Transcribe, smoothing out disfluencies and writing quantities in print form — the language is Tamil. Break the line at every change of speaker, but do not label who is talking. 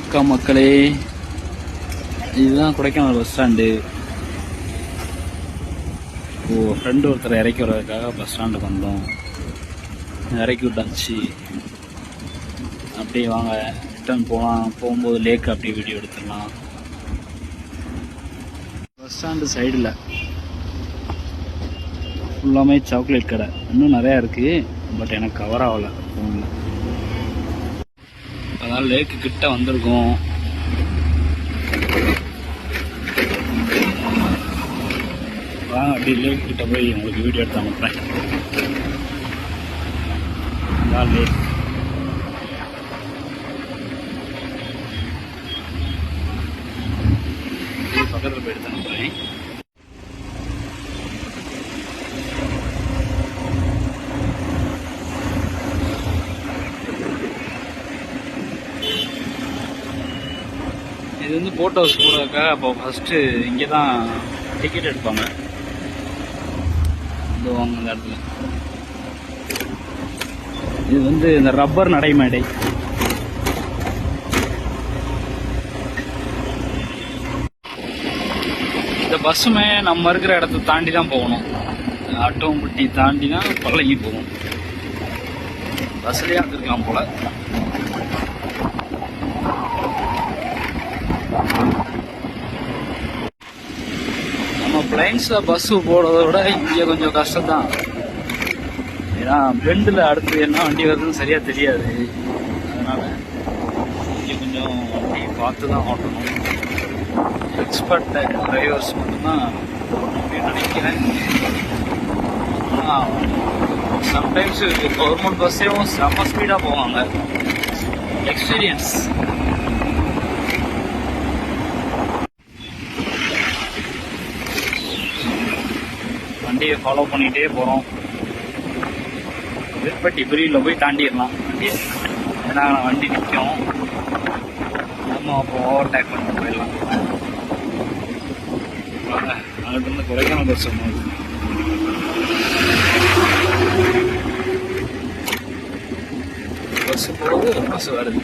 வணக்கம் மக்களே, இதுதான் கொடைக்கானல் பஸ் ஸ்டாண்டு. ஃப்ரெண்டு ஒருத்தர் இறக்கி வர்றதுக்காக பஸ் ஸ்டாண்டுக்கு வந்தோம். இறக்கி விட்டாச்சு. அப்படியே வாங்க ரிட்டர்ன் போகலாம். போகும்போது லேக் அப்படியே வீடியோ எடுத்துடலாம். பஸ் ஸ்டாண்டு சைடில் ஃபுல்லாமே சாக்லேட் கடை. இன்னும் நிறையா இருக்குது, பட் எனக்கு கவர் ஆகலை ஃபோனில். அதனால் லேக்கு கிட்ட வந்திருக்கோம். வாங்க அப்படியே லேக் கிட்ட போய் உங்களுக்கு வீடியோ எடுத்து அனுப்புகிறேன். லேக் பக்கத்தில் போய் எடுத்து அனுப்புகிறேன். இது வந்து போட் ஹவுஸ் போகிறதுக்காக அப்போ ஃபஸ்ட்டு இங்கே தான் டிக்கெட் எடுப்பாங்க. இது வாங்க இந்த இடத்துல. இது வந்து இந்த ரப்பர் நடைமேடை. இந்த பஸ்ஸுமே நம்ம இருக்கிற இடத்த தாண்டி தான் போகணும். ஆட்டோம்பட்டி தாண்டி தான் பழகி போகும். பஸ்லேயே வந்துருக்கலாம் போல. நம்ம பிளைன்ஸில் பஸ்ஸு போடுறத விட இங்கே கொஞ்சம் கஷ்டம்தான். ஏன்னா பெண்டில் அடுத்து என்ன வண்டி வருதுன்னு சரியாக தெரியாது. அதனால் இங்கே கொஞ்சம் வண்டி பார்த்து தான் ஓட்டணும். எக்ஸ்பர்ட் டிரைவர்ஸ் மட்டும்தான் அப்படின்னு நினைக்கிறேன். ஆனால் சம்டைம்ஸ் கவர்மெண்ட் பஸ்ஸேவும் செம்ம ஸ்பீடாக போவாங்க. எக்ஸ்பீரியன்ஸ். வண்டியை ஃபாலோ பண்ணிகிட்டே போகிறோம். விருப்பட்டி பிரிவில் போய் தாண்டிடலாம் வண்டியை. ஏன்னா வண்டி நிற்கும், நம்ம அப்போ ஓவர்டேக் பண்ணிட்டு போயிடலாம். அங்கிட்டிருந்து கொடைக்கானல் பஸ் போகுது. பஸ் போகுது, பஸ் வருது.